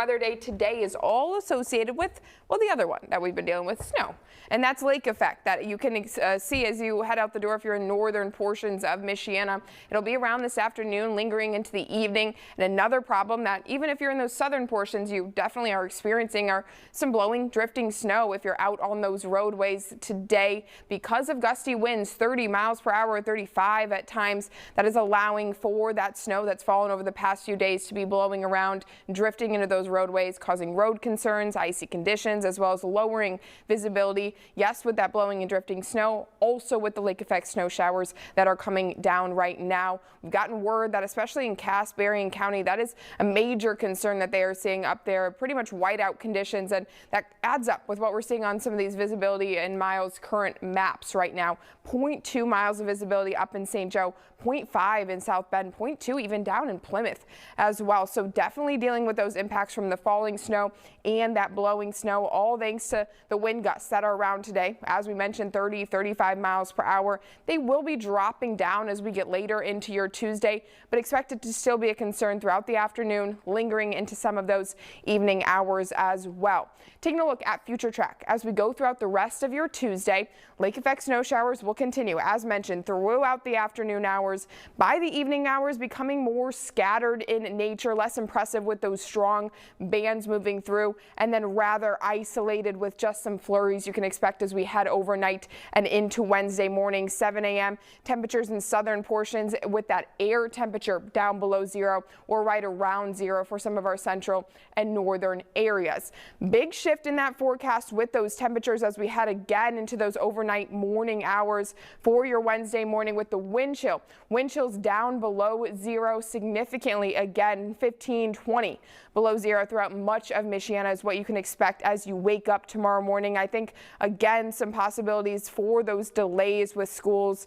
Weather day today is all associated with, well, the other one that we've been dealing with, snow. And that's lake effect that you can see as you head out the door if you're in northern portions of Michiana. It'll be around this afternoon, lingering into the evening. And another problem that even if you're in those southern portions, you definitely are experiencing are some blowing, drifting snow if you're out on those roadways today because of gusty winds, 30 miles per hour, 35 at times. That is allowing for that snow that's fallen over the past few days to be blowing around, drifting into those roadways, causing road concerns, icy conditions, as well as lowering visibility. Yes, with that blowing and drifting snow, also with the lake effect snow showers that are coming down right now. We've gotten word that especially in Cass, Berrien County, that is a major concern that they are seeing up there, pretty much whiteout conditions, and that adds up with what we're seeing on some of these visibility and miles current maps right now. 0.2 miles of visibility up in St. Joe, 0.5 in South Bend, 0.2 even down in Plymouth as well. So definitely dealing with those impacts from the falling snow and that blowing snow, all thanks to the wind gusts that are around today. As we mentioned, 30, 35 miles per hour. They will be dropping down as we get later into your Tuesday, but expect it to still be a concern throughout the afternoon, lingering into some of those evening hours as well. Taking a look at future track as we go throughout the rest of your Tuesday, lake effect snow showers will continue, as mentioned, throughout the afternoon hours. By the evening hours, becoming more scattered in nature, less impressive with those strong bands moving through, and then rather isolated with just some flurries you can expect as we head overnight and into Wednesday morning, 7 a.m. Temperatures in southern portions with that air temperature down below zero or right around zero for some of our central and northern areas. Big shift in that forecast with those temperatures as we head again into those overnight morning hours for your Wednesday morning with the wind chill. Wind chills down below zero significantly again, 15, 20 below zero throughout much of Michiana is what you can expect as you wake up tomorrow morning. I think again some possibilities for those delays with schools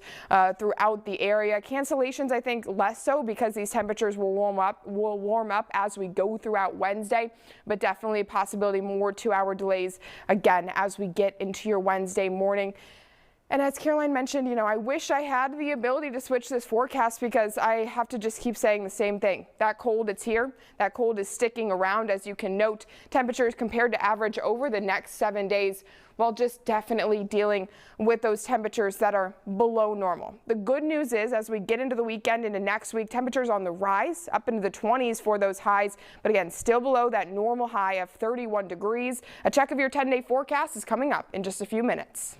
throughout the area. Cancellations I think less so because these temperatures will warm up as we go throughout Wednesday, but definitely a possibility more 2-hour delays again as we get into your Wednesday morning. And as Caroline mentioned, I wish I had the ability to switch this forecast because I have to just keep saying the same thing. That cold, it's here. That cold is sticking around, as you can note. Temperatures compared to average over the next 7 days, while just definitely dealing with those temperatures that are below normal. The good news is as we get into the weekend into next week, temperatures on the rise up into the 20s for those highs, but again, still below that normal high of 31 degrees. A check of your 10-day forecast is coming up in just a few minutes.